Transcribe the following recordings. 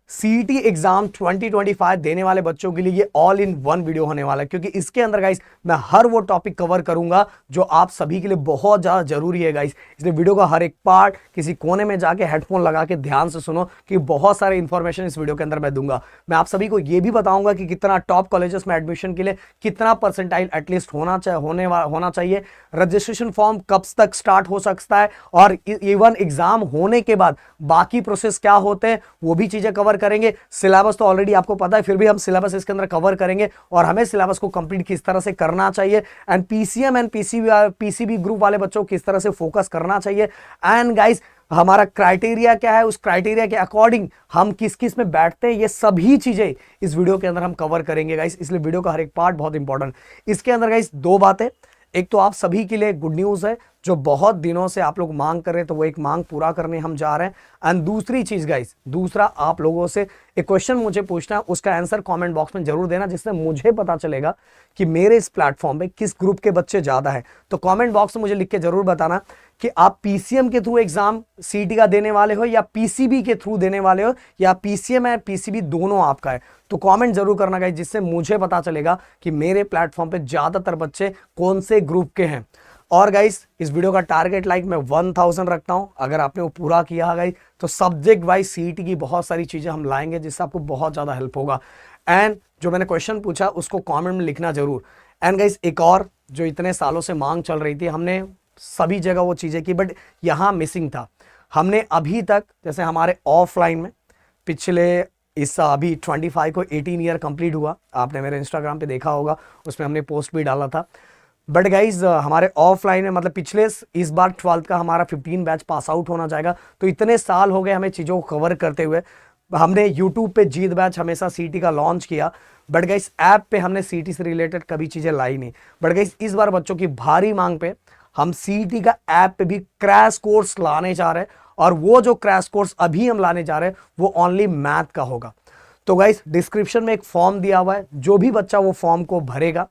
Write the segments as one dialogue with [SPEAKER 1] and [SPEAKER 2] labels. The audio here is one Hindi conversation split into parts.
[SPEAKER 1] सीईटी एग्जाम 2025 देने वाले बच्चों के लिए ये ऑल इन वन वीडियो होने वाला है, क्योंकि इसके अंदर गाइस मैं हर वो टॉपिक कवर करूंगा जो आप सभी के लिए बहुत ज्यादा जरूरी है गाइस। इसलिए वीडियो का हर एक पार्ट किसी कोने में जाके हेडफोन लगा के ध्यान से सुनो, कि बहुत सारे इंफॉर्मेशन इस वीडियो के अंदर मैं दूंगा। मैं आप सभी को ये भी बताऊंगा कि कितना टॉप कॉलेजेस में एडमिशन के लिए कितना परसेंटाइल एटलीस्ट होना चाहिए, रजिस्ट्रेशन फॉर्म कब तक स्टार्ट हो सकता है, और इवन एग्जाम होने के बाद बाकी प्रोसेस क्या होते हैं वो भी चीजें कवर करेंगे। सिलेबस तो ऑलरेडी आपको पता है, फिर भी हम सिलेबस इसके अंदर कवर करेंगे और हमें सिलेबस को कंप्लीट किस तरह से करना चाहिए, and PCM and PCB group वाले बच्चों को किस तरह से फोकस करना चाहिए, एंड गाइस हमारा क्राइटेरिया क्या है, उस क्राइटेरिया के अकॉर्डिंग हम किस किस में बैठते हैं, ये सभी चीजें इस वीडियो के अंदर हम कवर करेंगे गाइस। इसलिए वीडियो का हर एक पार्ट बहुत इंपॉर्टेंट। इसके अंदर गाइस दो बातें, एक तो आप सभी के लिए गुड न्यूज है, जो बहुत दिनों से आप लोग मांग कर रहे हैं, तो वो एक मांग पूरा करने हम जा रहे हैं। एंड दूसरी चीज गाइस, दूसरा आप लोगों से एक क्वेश्चन मुझे पूछना है, उसका आंसर कमेंट बॉक्स में जरूर देना, जिससे मुझे पता चलेगा कि मेरे इस प्लेटफॉर्म पे किस ग्रुप के बच्चे ज्यादा है। तो कमेंट बॉक्स में मुझे लिख के जरूर बताना कि आप पीसीएम के थ्रू एग्जाम सीईटी का देने वाले हो, या पीसीबी के थ्रू देने वाले हो, या पीसीएम है पीसीबी दोनों आपका है। तो कमेंट जरूर करना गाइस, जिससे मुझे पता चलेगा कि मेरे प्लेटफॉर्म पे ज्यादातर बच्चे कौन से ग्रुप के हैं। और गाइस इस वीडियो का टारगेट लाइक मैं 1000 रखता हूं, अगर आपने वो पूरा किया गाइस तो सब्जेक्ट वाइज सीईटी की बहुत सारी चीजें हम लाएंगे, जिससे आपको बहुत ज्यादा हेल्प होगा। एंड जो मैंने क्वेश्चन पूछा उसको कमेंट में लिखना जरूर। एंड गाइस एक और जो इतने सालों से मांग चल रही थी, हमने सभी जगह वो चीजें की, बट यहां मिसिंग था। हमने अभी तक जैसे हमारे ऑफलाइन में पिछले इस अभी 25 को 18 ईयर कंप्लीट हुआ, आपने मेरे इंस्टाग्राम पे देखा होगा, उसमें हमने पोस्ट भी डाला था। बट गाइज हमारे ऑफलाइन में मतलब पिछले इस बार 12th का हमारा 15 बैच पास आउट होना जाएगा। तो इतने साल हो गए हमें चीज़ों को कवर करते हुए। हमने यूट्यूब पे जीत बैच हमेशा सीईटी का लॉन्च किया, बट गाइज ऐप पे हमने सीईटी से रिलेटेड कभी चीज़ें लाई नहीं। बट गाइज इस बार बच्चों की भारी मांग पे हम सीईटी का ऐप पे भी क्रैश कोर्स लाने जा रहे हैं, और वो जो क्रैश कोर्स अभी हम लाने जा रहे हैं वो ओनली मैथ का होगा। तो गाइज डिस्क्रिप्शन में एक फॉर्म दिया हुआ है, जो भी बच्चा वो फॉर्म को भरेगा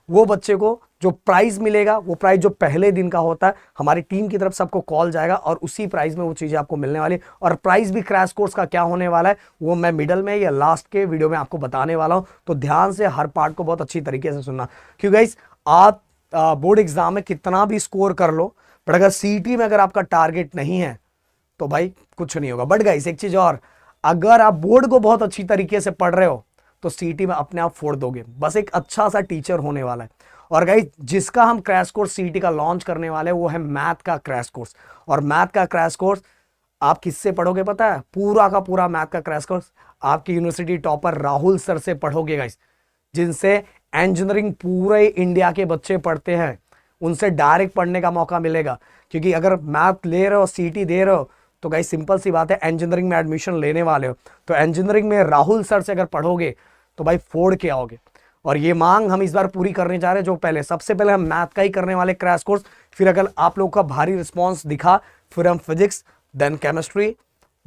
[SPEAKER 1] वो बच्चे को जो प्राइस मिलेगा, वो प्राइस जो पहले दिन का होता है, हमारी टीम की तरफ सबको कॉल जाएगा और उसी प्राइस में वो चीजें आपको मिलने वाली। और प्राइस भी क्रैश कोर्स का क्या होने वाला है वो मैं मिडल में या लास्ट के वीडियो में आपको बताने वाला हूं। तो ध्यान से हर पार्ट को बहुत अच्छी तरीके से सुनना, क्योंकि गाइस आप बोर्ड एग्जाम में कितना भी स्कोर कर लो, बट अगर सीईटी में अगर आपका टारगेट नहीं है तो भाई कुछ नहीं होगा। बट गाइस एक चीज और, अगर आप बोर्ड को बहुत अच्छी तरीके से पढ़ रहे हो तो सीईटी में अपने आप फोड़ दोगे, बस एक अच्छा सा टीचर होने वाला है। और गाइस जिसका हम क्रैश कोर्स सीईटी का लॉन्च करने वाले हैं वो है मैथ का क्रैश कोर्स। और मैथ का क्रैश कोर्स आप किससे पढ़ोगे पता है? पूरा का पूरा मैथ का क्रैश कोर्स आपकी यूनिवर्सिटी टॉपर राहुल सर से पढ़ोगे गाइस, जिनसे इंजीनियरिंग पूरे इंडिया के बच्चे पढ़ते हैं, उनसे डायरेक्ट पढ़ने का मौका मिलेगा। क्योंकि अगर मैथ ले रहे हो, सीईटी दे रहे हो, तो गाइस सिंपल सी बात है, इंजीनियरिंग में एडमिशन लेने वाले हो तो इंजीनियरिंग में राहुल सर से अगर पढ़ोगे तो भाई फोड़ के आओगे। और ये मांग हम इस बार पूरी करने जा रहे हैं। जो पहले सबसे पहले हम मैथ का ही करने वाले क्रैश कोर्स, फिर अगर आप लोगों का भारी रिस्पांस दिखा फिर हम फिजिक्स, देन केमिस्ट्री,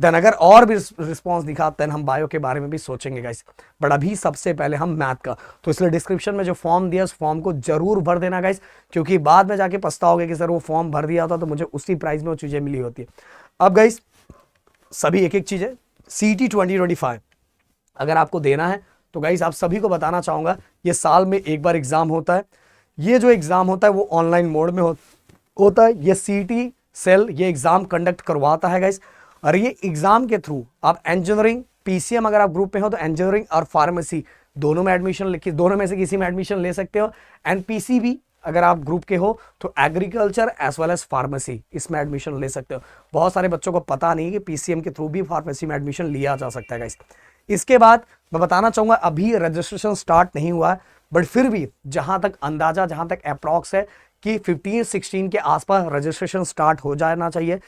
[SPEAKER 1] देन अगर और भी रिस्पांस दिखा देन हम बायो के बारे में भी सोचेंगे गाइस। बट अभी सबसे पहले हम मैथ का, तो इसलिए डिस्क्रिप्शन में जो फॉर्म दिया उस फॉर्म को जरूर भर देना गाइस, क्योंकि बाद में जाके पछताओगे कि सर वो फॉर्म भर दिया था तो मुझे उसी प्राइस में वो चीजें मिली होती है। अब गाइस सभी एक एक चीज है, सीईटी 2025 अगर आपको देना है तो गाइस आप सभी को बताना चाहूंगा, ये साल में एक बार एग्जाम होता है। ये जो एग्जाम होता है वो ऑनलाइन मोड में होता है। ये सीईटी सेल ये एग्जाम कंडक्ट करवाता है गाइस, और ये एग्जाम के थ्रू आप इंजीनियरिंग, पीसीएम अगर आप ग्रुप में हो तो इंजीनियरिंग और फार्मेसी दोनों में एडमिशन, दोनों में से किसी में एडमिशन ले सकते हो। एंड पीसीबी अगर आप ग्रुप के हो तो agriculture as well as pharmacy इसमें एडमिशन ले सकते हो। बहुत सारे बच्चों को पता नहीं कि पीसीएम के थ्रू भी फार्मेसी में एडमिशन लिया जा सकता है गाइस। इसके बाद मैं बताना चाहूंगा, अभी रजिस्ट्रेशन स्टार्ट नहीं हुआ है, बट फिर भी जहां तक अंदाजा, जहां तक अप्रॉक्स है कि 15-16 के आसपास रजिस्ट्रेशन स्टार्ट हो जाना चाहिए।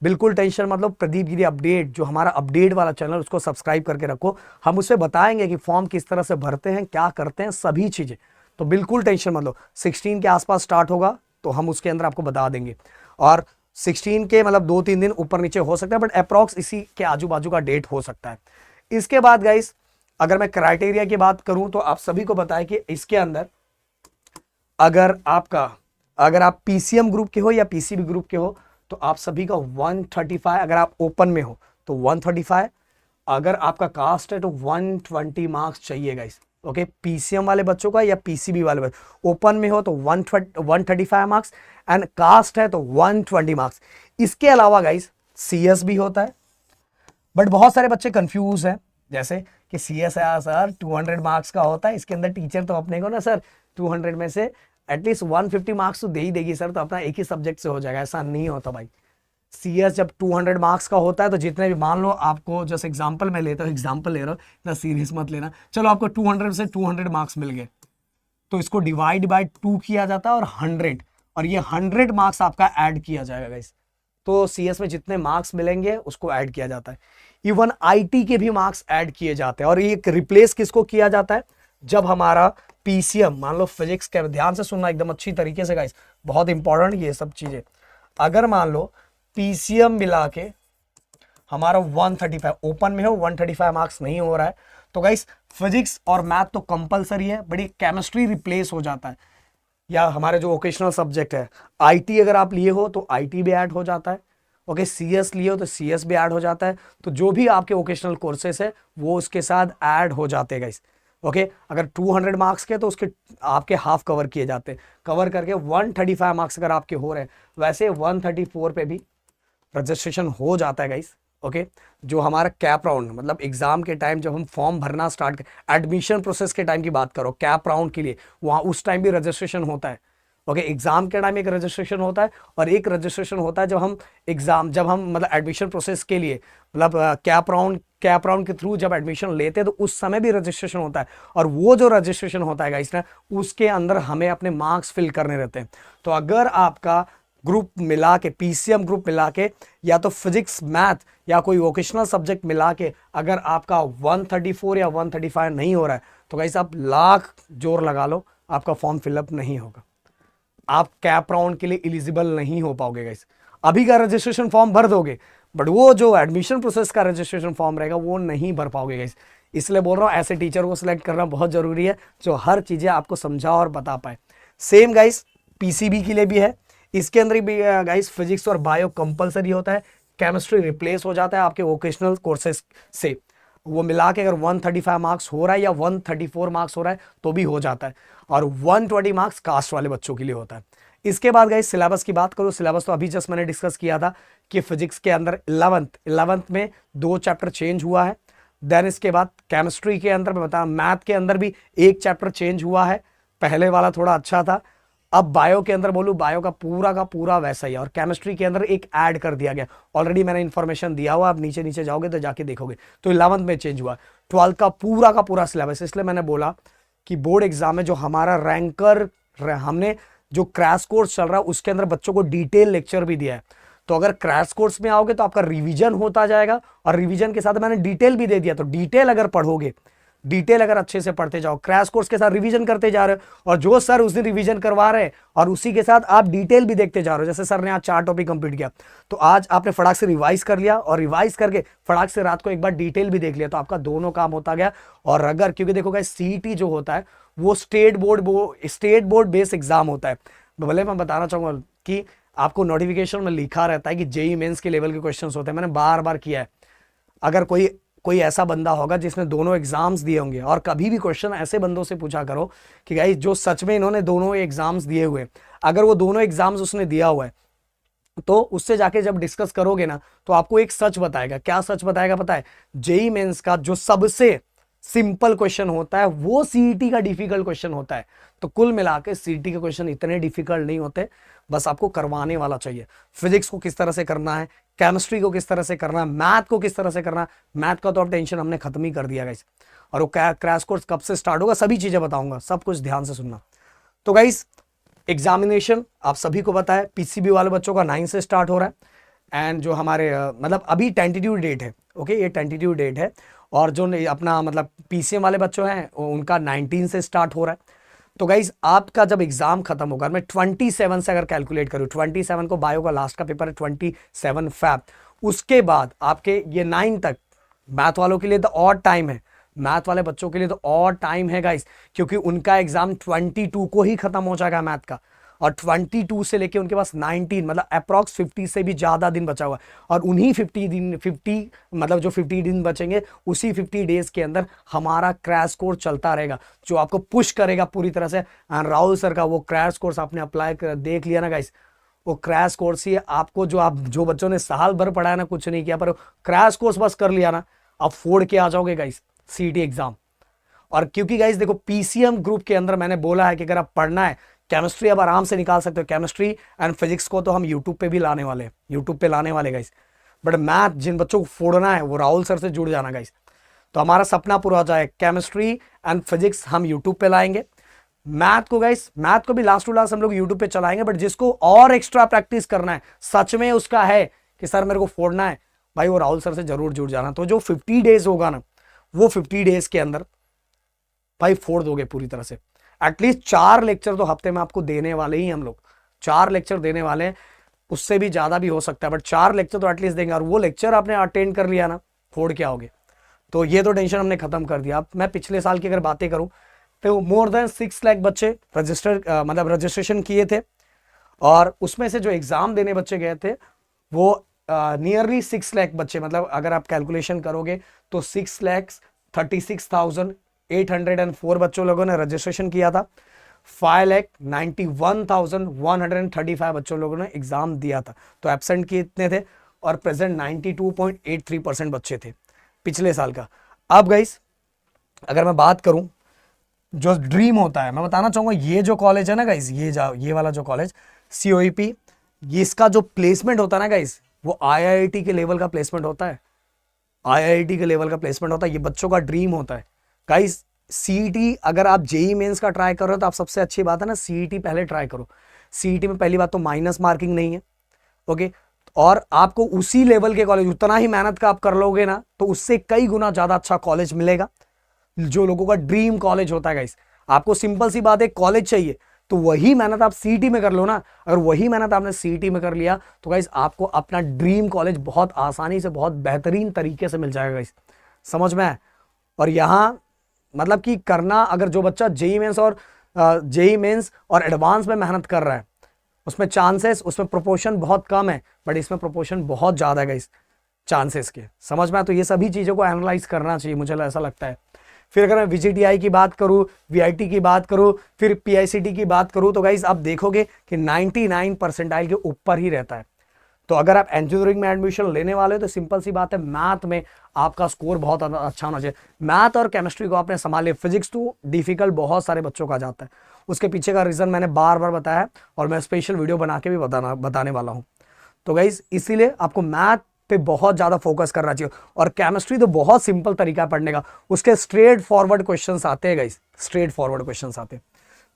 [SPEAKER 1] बिल्कुल टेंशन मतलब प्रदीप गिरी अपडेट, जो हमारा अपडेट वाला चैनल, उसको सब्सक्राइब करके रखो। हम उससे बताएंगे कि फॉर्म किस तरह से भरते हैं, क्या करते हैं, सभी चीजें। तो बिल्कुल टेंशन मतलब 16 के आसपास स्टार्ट होगा तो हम उसके अंदर आपको बता देंगे। और 16 के मतलब 2-3 दिन ऊपर नीचे हो सकता है, बट अप्रॉक्स इसी के आजू बाजू का डेट हो सकता है। इसके बाद गाइस अगर मैं क्राइटेरिया की बात करूं तो आप सभी को बताएं कि इसके अंदर अगर आप पीसीएम ग्रुप के हो या पीसीबी ग्रुप के हो तो आप सभी का 135, अगर आप ओपन में हो तो 135, अगर आपका कास्ट है तो 120 मार्क्स चाहिए गाइस। ओके, पीसीएम वाले बच्चों का या पीसीबी वाले बच्चों, ओपन में हो तो 135 मार्क्स एंड कास्ट है तो 120 मार्क्स। इसके अलावा गाइस सीएस भी होता है, बट बहुत सारे बच्चे कंफ्यूज हैं, जैसे कि सीएस है सर 200 मार्क्स का होता है, इसके अंदर टीचर तो अपने को ना सर 200 में से एटलीस्ट 150 मार्क्स तो दे ही देगी सर, तो अपना एक ही सब्जेक्ट से हो जाएगा। ऐसा नहीं होता भाई। सीएस जब 200 मार्क्स का होता है तो जितने भी, मान लो आपको जैसे एग्जांपल मैं लेता हूँ, एग्जांपल ले रहा हूँ, इतना सीरियस मत लेना, चलो आपको 200 से 200 मार्क्स मिल गए, तो इसको डिवाइड बाय 2 किया जाता है और 100, और ये 100 मार्क्स आपका ऐड किया जाएगा गाइस। तो सीएस में जितने मार्क्स मिलेंगे उसको ऐड किया जाता है। इवन आईटी के भी मार्क्स ऐड किए जाते हैं, और ये रिप्लेस किसको किया जाता है, जब हमारा पीसीएम, मान लो फिजिक्स के, ध्यान से सुनना एकदम अच्छी तरीके से गाइस, बहुत इंपॉर्टेंट ये सब चीजें। अगर मान लो पीसीएम मिला के हमारा 135 ओपन में हो, 135 मार्क्स नहीं हो रहा है, तो गाइस फिजिक्स और मैथ तो कंपलसरी है, बड़ी केमिस्ट्री रिप्लेस हो जाता है, या हमारे जो वोकेशनल सब्जेक्ट है, आईटी अगर आप लिए हो तो आईटी भी ऐड हो जाता है। ओके, सीएस लिए हो तो सीएस भी ऐड हो जाता है। तो जो भी आपके वोकेशनल कोर्सेस है वो उसके साथ ऐड हो जाते हैं गाइस। ओके, अगर 200 मार्क्स के तो उसके आपके हाफ कवर किए जाते हैं, कवर करके 135 मार्क्स अगर आपके हो रहे हैं, वैसे 134 पे भी रजिस्ट्रेशन हो जाता है गाइस। ओके, जो हमारा कैप राउंड, मतलब एग्जाम के टाइम जब हम फॉर्म भरना स्टार्ट कर, एडमिशन प्रोसेस के टाइम की बात करो, कैप राउंड के लिए वहां उस टाइम भी रजिस्ट्रेशन होता है। ओके, एग्जाम के टाइम एक रजिस्ट्रेशन होता है, और एक रजिस्ट्रेशन होता है जब हम मतलब एडमिशन प्रोसेस के लिए, मतलब कैप राउंड के थ्रू जब एडमिशन लेते हैं तो उस समय भी रजिस्ट्रेशन होता है। और वो जो रजिस्ट्रेशन होता है गाइस ना, उसके अंदर हमें अपने मार्क्स फिल करने रहते हैं। तो अगर आपका ग्रुप मिला के, पीसीएम ग्रुप मिला के, या तो फिजिक्स मैथ या कोई वोकेशनल सब्जेक्ट मिला के अगर आपका 134 या 135 नहीं हो रहा है, तो गाइस आप लाख जोर लगा लो, आपका फॉर्म फिलअप नहीं होगा, आप कैप राउंड के लिए एलिजिबल नहीं हो पाओगे गाइस। अभी का रजिस्ट्रेशन फॉर्म भर दोगे, बट वो जो एडमिशन प्रोसेस का रजिस्ट्रेशन फॉर्म रहेगा वो नहीं भर पाओगे गाइस। इसलिए बोल रहा हूँ, ऐसे टीचर को सिलेक्ट करना बहुत जरूरी है जो हर चीजें आपको समझा और बता पाए। सेम गाइस पीसीबी के लिए भी है, इसके अंदर भी गाइस फिजिक्स और बायो कंपलसरी होता है, केमिस्ट्री रिप्लेस हो जाता है आपके वोकेशनल कोर्सेज से, वो मिला के अगर 135 मार्क्स हो रहा है या 134 मार्क्स हो रहा है तो भी हो जाता है, और 120 मार्क्स कास्ट वाले बच्चों के लिए होता है। इसके बाद गाइस सिलेबस की बात करो, सिलेबस तो अभी जस्ट मैंने डिस्कस किया था कि फिजिक्स के अंदर 11th में 2 चैप्टर चेंज हुआ है। देन इसके बाद केमिस्ट्री के अंदर मैं बता, मैथ के अंदर भी 1 चैप्टर चेंज हुआ है, पहले वाला थोड़ा अच्छा था। अब बायो के अंदर बोलूं, बायो का पूरा वैसा ही है, और केमिस्ट्री के अंदर एक ऐड कर दिया गया, ऑलरेडी मैंने इन्फॉर्मेशन दिया हुआ, आप नीचे नीचे जाओगे तो जाके देखोगे, तो 11th में चेंज हुआ। 12th का पूरा सिलेबस, इसलिए मैंने बोला कि बोर्ड एग्जाम में जो हमारा रैंकर, हमने जो क्रैश कोर्स चल रहा है उसके अंदर बच्चों को डिटेल लेक्चर भी दिया है। तो अगर क्रैश कोर्स में आओगे तो आपका रिवीजन होता जाएगा, और रिवीजन के साथ मैंने डिटेल भी दे दिया, तो डिटेल अगर पढ़ोगे, डिटेल अगर अच्छे से पढ़ते जाओ, क्रैश कोर्स के साथ रिवीजन करते जा रहे हो, और जो सर उस दिन रिवीजन करवा रहे हैं और उसी के साथ आप डिटेल भी देखते जा रहे हो, जैसे सर ने आज 4 टॉपिक कंप्लीट किया, तो आज आपने फटाक से रिवाइज कर लिया, और रिवाइज करके फटाक से रात को एक बार डिटेल भी देख लिया, तो आपका दोनों काम होता गया। और अगर, क्योंकि देखो गाइस सीईटी जो होता है वो स्टेट बोर्ड बेस्ड एग्जाम होता है। भले मैं बताना चाहूंगा कि आपको नोटिफिकेशन में लिखा रहता है कि जेई मेंस के लेवल के क्वेश्चंस होते हैं, मैंने बार बार किया है। अगर कोई ऐसा बंदा होगा जिसने दोनों एग्जाम्स दिए होंगे, और कभी भी क्वेश्चन ऐसे बंदों से पूछा करो कि गाइस जो सच में इन्होंने दोनों एग्जाम्स दिए हुए, अगर वो दोनों एग्जाम्स उसने दिया हुआ है, तो उससे जाके जब डिस्कस करोगे ना, तो आपको एक सच बताएगा। क्या सच बताएगा पता है? जेई मेंस का जो सबसे सिंपल क्वेश्चन होता है वो सीईटी का डिफिकल्ट क्वेश्चन होता है। तो कुल मिला के सीईटी के क्वेश्चन इतने डिफिकल्ट नहीं होते, बस आपको करवाने वाला चाहिए। फिजिक्स को किस तरह से करना है, केमिस्ट्री को किस तरह से करना है, मैथ को किस तरह से करना है, मैथ का तो अब टेंशन हमने खत्म ही कर दिया गाइस। और वो क्रैश कोर्स कब से स्टार्ट होगा, सभी चीजें बताऊंगा, सब कुछ ध्यान से सुनना। तो गाइस एग्जामिनेशन आप सभी को पता है, पीसीबी वाले बच्चों का 9 से स्टार्ट हो रहा है, एंड जो हमारे मतलब अभी टेंटेटिव डेट है, ओके ये टेंटेटिव डेट है, और जो अपना मतलब पीसीएम वाले बच्चों हैं उनका 19 से स्टार्ट हो रहा है। तो गाइज आपका जब एग्जाम खत्म होगा, मैं 27 से अगर कैलकुलेट करूं, 27 को बायो का लास्ट का पेपर है, 27 फैब, उसके बाद आपके ये 9 तक मैथ वालों के लिए तो और टाइम है, मैथ वाले बच्चों के लिए तो और टाइम है गाइस, क्योंकि उनका एग्जाम 22 को ही खत्म हो जाएगा मैथ का, और 22 से लेके उनके पास 19 मतलब अप्रॉक्स 50 से भी ज़्यादा दिन बचा हुआ है। और उन्हीं 50 मतलब जो 50 दिन बचेंगे उसी 50 डेज के अंदर हमारा क्रैश कोर्स चलता रहेगा जो आपको पुश करेगा पूरी तरह से। एंड राहुल सर का वो क्रैश कोर्स आपने अप्लाई कर देख लिया ना गाइस, वो क्रैश कोर्स ही आपको जो बच्चों ने साल भर पढ़ा है ना, कुछ नहीं किया, पर क्रैश कोर्स बस कर लिया ना, आप फोड़ के आ जाओगे गाइस सीईटी एग्जाम। और क्योंकि गाइस देखो पीसीएम ग्रुप के अंदर मैंने बोला है कि अगर आप पढ़ना है केमिस्ट्री आप आराम से निकाल सकते हो, केमिस्ट्री एंड फिजिक्स को तो हम यूट्यूब पे भी लाने वाले हैं, यूट्यूब पे लाने वाले गाइस। बट मैथ जिन बच्चों को फोड़ना है वो राहुल सर से जुड़ जाना गाइस, तो हमारा सपना पूरा हो जाए। केमिस्ट्री एंड फिजिक्स हम यूट्यूब पे लाएंगे, मैथ को गाइस, मैथ को भी लास्ट टू लास्ट हम लोग यूट्यूब पे चलाएंगे। बट जिसको और एक्स्ट्रा प्रैक्टिस करना है, सच में उसका है कि सर मेरे को फोड़ना है, भाई वो राहुल सर से जरूर जुड़ जाना। तो जो 50 डेज होगा ना, वो 50 डेज के अंदर भाई फोड़ दोगे पूरी तरह से। एटलीस्ट 4 लेक्चर तो हफ्ते में आपको देने वाले ही हम लोग, 4 लेक्चर देने वाले हैं, उससे भी ज्यादा भी हो सकता है, बट 4 लेक्चर तो एटलीस्ट देंगे। और वो लेक्चर आपने अटेंड कर लिया ना, फोड़ के आओगे। तो ये तो टेंशन हमने खत्म कर दिया। अब मैं पिछले साल की अगर बातें करूं तो मोर देन 6 लाख बच्चे मतलब रजिस्ट्रेशन किए थे, और उसमें से जो एग्जाम देने बच्चे गए थे वो नियरली 6 लाख बच्चे, मतलब अगर आप कैलकुलेशन करोगे तो 6,36,804 बच्चों लोगों ने रजिस्ट्रेशन किया था। 5,91,135 बच्चों लोगों ने एग्जाम दिया था। तो एब्सेंट कितने थे, और प्रेजेंट 92.83% बच्चे थे पिछले साल का। अब गाइस अगर मैं बात करूं जो ड्रीम होता है, मैं बताना चाहूंगा ये जो कॉलेज है ना गाइस, ये वाला जो कॉलेज COEP, ये इसका जो प्लेसमेंट होता है ना गाइस, वो IIT के लेवल का प्लेसमेंट होता है, IIT के लेवल का प्लेसमेंट होता है। ये बच्चों का ड्रीम होता है गाइस। CET अगर आप जेई मेंस का ट्राई कर रहे हो तो आप सबसे अच्छी बात है ना CET पहले ट्राई करो। CET में पहली बात तो माइनस मार्किंग नहीं है, ओके, और आपको उसी लेवल के कॉलेज, उतना ही मेहनत का आप कर लोगे ना तो उससे कई गुना ज्यादा अच्छा कॉलेज मिलेगा, जो लोगों का ड्रीम कॉलेज होता है गाइस। आपको सिंपल सी बात है, कॉलेज चाहिए तो वही मेहनत आप CET में कर लो ना। अगर वही मेहनत आपने CET में कर लिया तो गाइस आपको अपना ड्रीम कॉलेज बहुत आसानी से, बहुत बेहतरीन तरीके से मिल जाएगा गाइस, समझ में है। और यहाँ मतलब कि करना, अगर जो बच्चा जेई मेंस और एडवांस में मेहनत कर रहा है उसमें चांसेस, उसमें प्रोपोर्शन बहुत कम है, बट इसमें प्रोपोर्शन बहुत ज्यादा है गाइस चांसेस के, समझ में। तो ये सभी चीजों को एनालाइज करना चाहिए, मुझे ऐसा लगता है। फिर अगर मैं VGTI की बात करूं, VIT की बात करूं, फिर PICT की बात करूं, तो गाइस आप देखोगे कि 99 परसेंटाइल के ऊपर ही रहता है। तो अगर आप इंजीनियरिंग में एडमिशन लेने वाले हो तो सिंपल सी बात है, मैथ में आपका स्कोर बहुत अच्छा होना चाहिए। मैथ और केमिस्ट्री को आपने संभाल लिया। फिजिक्स तो डिफिकल्ट बहुत सारे बच्चों का जाता है, उसके पीछे का रीजन मैंने बार बार बताया और मैं स्पेशल वीडियो बना के भी बताने वाला हूँ। तो गाइस इसीलिए आपको मैथ पे बहुत ज्यादा फोकस करना चाहिए। और केमिस्ट्री तो बहुत सिंपल तरीका है पढ़ने का, उसके स्ट्रेट फॉरवर्ड क्वेश्चंस आते हैं गाइस, स्ट्रेट फॉरवर्ड क्वेश्चंस आते हैं।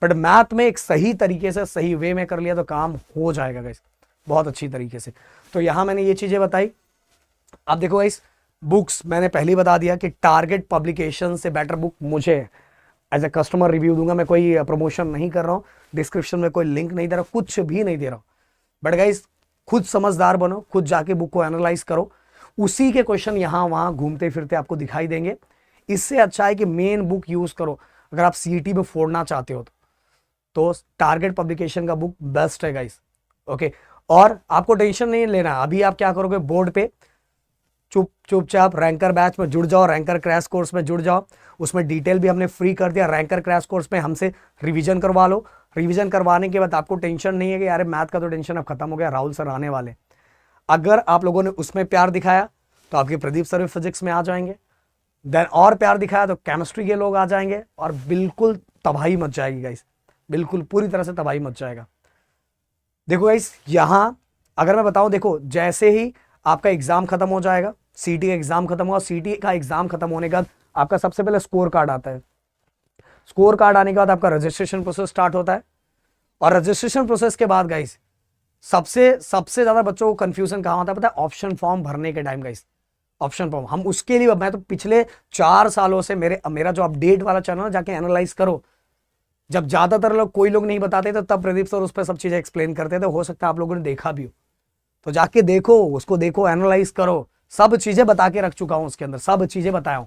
[SPEAKER 1] बट मैथ में एक सही तरीके से, सही वे में कर लिया तो काम हो जाएगा गाइस बहुत अच्छी तरीके से। तो यहां मैंने ये चीजें बताई। अब देखो गाइस, बुक्स मैंने पहले ही बता दिया कि टारगेट पब्लिकेशन से बेटर बुक मुझे एज ए कस्टमर रिव्यू दूंगा। मैं कोई प्रमोशन नहीं कर रहा हूं, डिस्क्रिप्शन में कोई लिंक नहीं दे रहा, कुछ भी नहीं दे रहा हूं। बट गाइस खुद समझदार बनो, खुद जाके बुक को एनालाइज करो, उसी के क्वेश्चन यहां वहां घूमते फिरते आपको दिखाई देंगे। इससे अच्छा है कि मेन बुक यूज करो अगर आप CET में फोड़ना चाहते हो तो टारगेट पब्लिकेशन का बुक बेस्ट है गाइस, ओके। और आपको टेंशन नहीं लेना, अभी आप क्या करोगे, बोर्ड पे चुपचाप रैंकर बैच में जुड़ जाओ, रैंकर क्रैश कोर्स में जुड़ जाओ। उसमें डिटेल भी हमने फ्री कर दिया। रैंकर क्रैश कोर्स में हमसे रिवीजन करवा लो, रिवीजन करवाने के बाद आपको टेंशन नहीं है कि यार मैथ का तो टेंशन अब खत्म हो गया, राहुल सर आने वाले। अगर आप लोगों ने उसमें प्यार दिखाया तो आपके प्रदीप सर भी फिजिक्स में आ जाएंगे, देन और प्यार दिखाया तो केमिस्ट्री के लोग आ जाएंगे, और बिल्कुल तबाही मच जाएगी गाइस, बिल्कुल पूरी तरह से तबाही मच जाएगा। देखो गाइस यहां अगर मैं बताऊं, देखो जैसे ही आपका एग्जाम खत्म हो जाएगा, CET का एग्जाम खत्म हुआ, CET का एग्जाम खत्म होने के बाद आपका सबसे पहले स्कोर कार्ड आता है। स्कोर कार्ड आने के बाद आपका रजिस्ट्रेशन प्रोसेस स्टार्ट होता है। और रजिस्ट्रेशन प्रोसेस के बाद गाइस सबसे ज्यादा बच्चों को कंफ्यूजन कहां होता है पता है, ऑप्शन फॉर्म भरने के टाइम गाइस। ऑप्शन फॉर्म हम उसके लिए, मैं तो पिछले 4 सालों से मेरा जो अपडेट वाला चैनल है जाके एनालाइज करो। जब ज्यादातर लोग, कोई लोग नहीं बताते थे, तब प्रदीप सर उस पर सब चीजें एक्सप्लेन करते थे। हो सकता है आप लोगों ने देखा भी हो, तो जाके देखो, उसको देखो, एनालाइज करो। सब चीजें बता के रख चुका हूं उसके अंदर, सब चीजें बताया हूं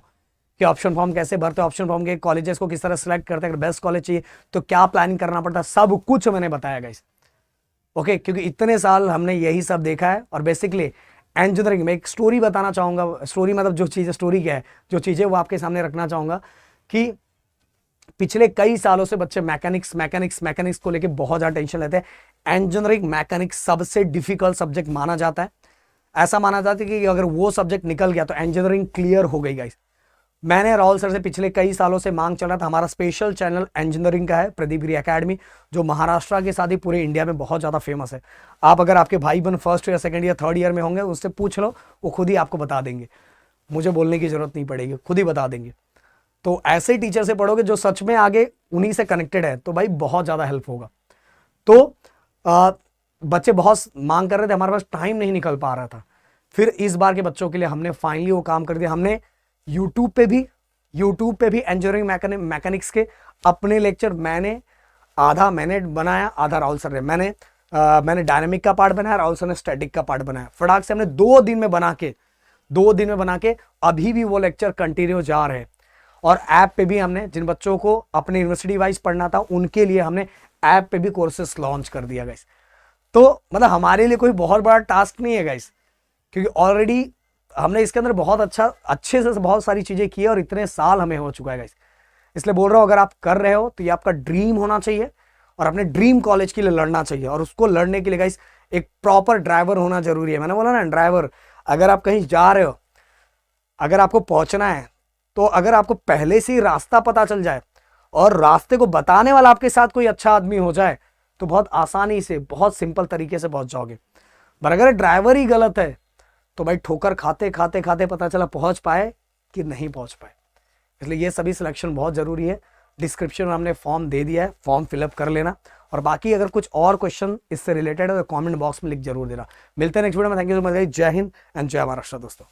[SPEAKER 1] कि ऑप्शन फॉर्म कैसे भरते हैं, ऑप्शन फॉर्म के कॉलेजेस को किस तरह सेलेक्ट करते हैं, अगर बेस्ट कॉलेज चाहिए तो क्या प्लानिंग करना पड़ता है, सब कुछ मैंने बताया गाइस। ओके, क्योंकि इतने साल हमने यही सब देखा है। और बेसिकली इंजीनियरिंग में एक स्टोरी बताना चाहूंगा, स्टोरी मतलब जो चीज़, स्टोरी क्या है, जो चीज़ें वो आपके सामने रखना चाहूंगा कि पिछले कई सालों से बच्चे मैकेनिक्स को लेके बहुत ज़्यादा टेंशन लेते हैं। इंजीनियरिंग मैकेनिक्स सबसे डिफिकल्ट सब्जेक्ट माना जाता है। ऐसा माना जाता है कि अगर वो सब्जेक्ट निकल गया तो इंजीनियरिंग क्लियर हो गई गाइस। मैंने राहुल सर से पिछले कई सालों से मांग चल रहा था, हमारा स्पेशल चैनल इंजीनियरिंग का है, प्रदीप गिरी एकेडमी, जो महाराष्ट्र के साथ ही पूरे इंडिया में बहुत ज़्यादा फेमस है। आप अगर आपके भाई बहन first year, second year, third year में होंगे, उससे पूछ लो, वो खुद ही आपको बता देंगे, मुझे बोलने की जरूरत नहीं पड़ेगी, खुद ही बता देंगे। तो ऐसे टीचर से पढ़ोगे जो सच में आगे उन्हीं से कनेक्टेड है, तो भाई बहुत ज़्यादा हेल्प होगा। तो बच्चे बहुत मांग कर रहे थे, हमारे पास टाइम नहीं निकल पा रहा था। फिर इस बार के बच्चों के लिए हमने फाइनली वो काम कर दिया। हमने यूट्यूब पे भी इंजीनियरिंग मैकेनिक्स के अपने लेक्चर, आधा मैंने बनाया, आधा राहुल सर ने, मैंने डायनामिक का पार्ट बनाया, राहुल सर ने स्टैटिक का पार्ट बनाया। फटाक से हमने 2 दिन में बना के अभी भी वो लेक्चर कंटिन्यू जा रहे हैं। और ऐप पे भी हमने, जिन बच्चों को अपने यूनिवर्सिटी वाइज पढ़ना था, उनके लिए हमने ऐप पे भी कोर्सेस लॉन्च कर दिया गाइस। तो मतलब हमारे लिए कोई बहुत बड़ा टास्क नहीं है गाइस, क्योंकि ऑलरेडी हमने इसके अंदर बहुत अच्छे से बहुत सारी चीजें की है और इतने साल हमें हो चुका है गाइस। इसलिए बोल रहा हूं, अगर आप कर रहे हो तो ये आपका ड्रीम होना चाहिए और अपने ड्रीम कॉलेज के लिए लड़ना चाहिए। और उसको लड़ने के लिए गाइस एक प्रॉपर ड्राइवर होना जरूरी है। मैंने बोला ना, ड्राइवर, अगर आप कहीं जा रहे हो, अगर आपको पहुंचना है, तो अगर आपको पहले से ही रास्ता पता चल जाए और रास्ते को बताने वाला आपके साथ कोई अच्छा आदमी हो जाए, तो बहुत आसानी से, बहुत सिंपल तरीके से पहुंच जाओगे। पर अगर ड्राइवर ही गलत है तो भाई ठोकर खाते पता चला पहुंच पाए कि नहीं पहुंच पाए। इसलिए ये सभी सिलेक्शन बहुत जरूरी है। डिस्क्रिप्शन में हमने फॉर्म दे दिया है, फॉर्म फिलअप कर लेना। और बाकी अगर कुछ और क्वेश्चन इससे रिलेटेड है तो कमेंट बॉक्स में लिख जरूर देना। मिलते हैं नेक्स्ट वीडियो में। थैंक यू सो मच, जय हिंद एंड जय महाराष्ट्र दोस्तों।